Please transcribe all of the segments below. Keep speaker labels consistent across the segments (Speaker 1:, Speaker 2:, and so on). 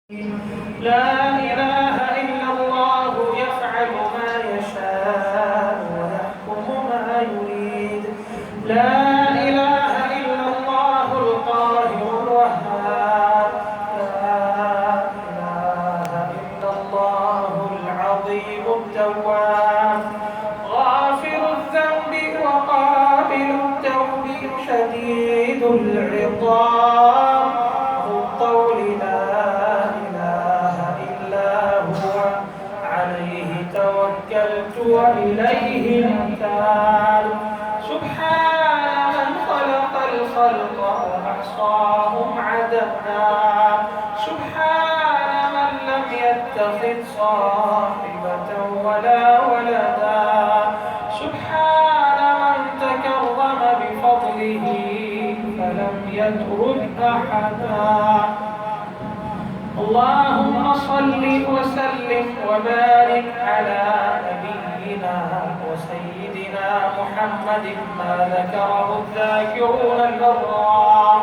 Speaker 1: لا إله إلا الله يفعل ما يشاء ويحكم ما يريد. لا إله إلا الله القاهر الوهاب. لا إله إلا الله العظيم التواب غافر الذنب وقابل التوب شديد العقاب ذو الطول توكلت وإليه المتاب. سبحان من خلق الخلق وأحصاهم عددا. سبحان من لم يتخذ صاحبة ولا ولدا. سبحان من تكرم بفضله فلم يترك أحدا. اللهم صل وسلم وبارك على نبينا وسيدنا محمد ما ذكره الذاكرون الأبرار.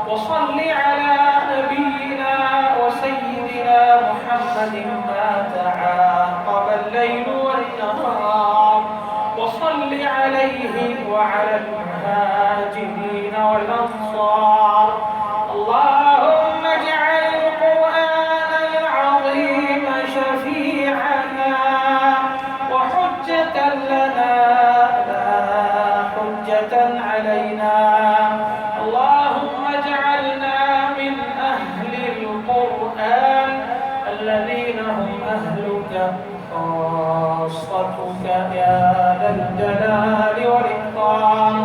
Speaker 1: وصل على نبينا وسيدنا محمد ما تعاقب الليل والنهار. وصل عليه وعلى المهاجرين والأنصار. اللهم اجعل القرآن العظيم شفيعنا وحجة لنا لا حجة علينا. اللهم اجعلنا من أهل القرآن الذين هم أهلك خاصتك يا ذا الجلال والإكرام.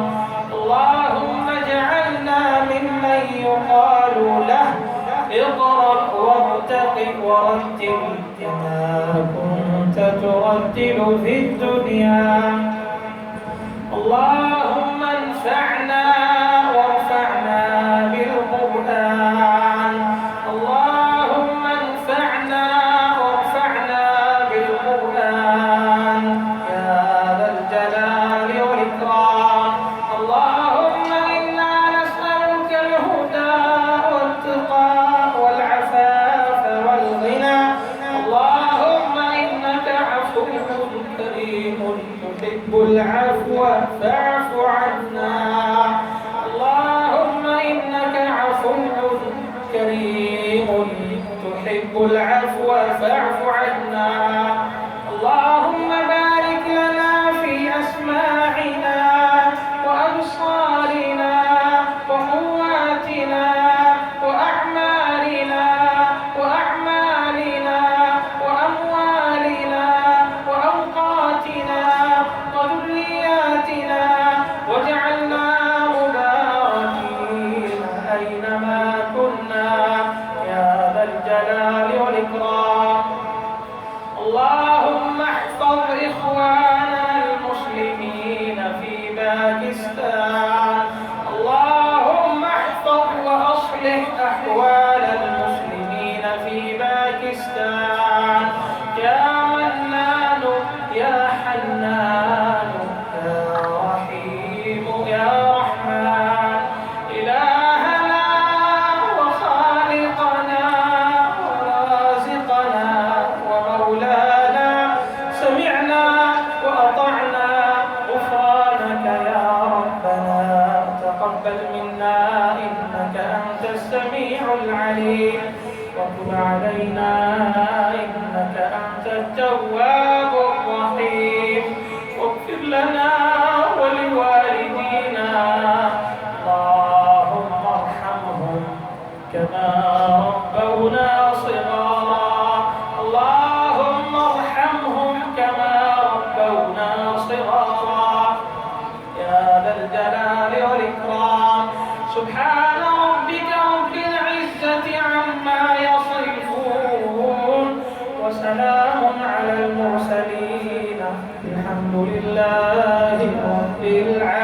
Speaker 1: اللهم اجعلنا ممن يقال له اقرأ وارتق ورتل كما كنت ترتل في الدنيا. اللهم انفعنا وارفعنا بالقرآن. اللهم انفعنا وارفعنا بالقرآن يا ذا الجلال والإكرام. اللهم إنا نسألك الهدى والتقى والعفاف والغنى. اللهم إنك عفو كريم تحب العفو فاعف عنا. اللهم إنك عفو كريم تحب العفو فاعف عنا. اللهم بارك لنا في أسماعنا وأبصارنا وقواتنا وأعمالنا وأموالنا وأوقاتنا وذرياتنا واجعلنا مباركين أينما كنا يا ذا الجلال والإكرام. اللهم احفظ إخواننا المسلمين في باكستان. اللهم احفظ وأصلح أحوال المسلمين في باكستان يا منان يا حنان يا رحيم يا رحمن. إلهنا وخالقنا ورازقنا ومولانا سمعنا وأطعنا غفرانك يا ربنا. تقبل منا إنك أنت السميع العليم وتب علينا إنك أنت التواب الرحيم. واغفر لنا ولوالدينا. اللهم ارحمهم كما ربونا صغارا. اللهم ارحمهم كما ربونا صغارا يا ذا الجلال والإكرام. سبحان ربك رب العزة عما يصفون وسلام على المرسلين الحمد لله رب العالمين.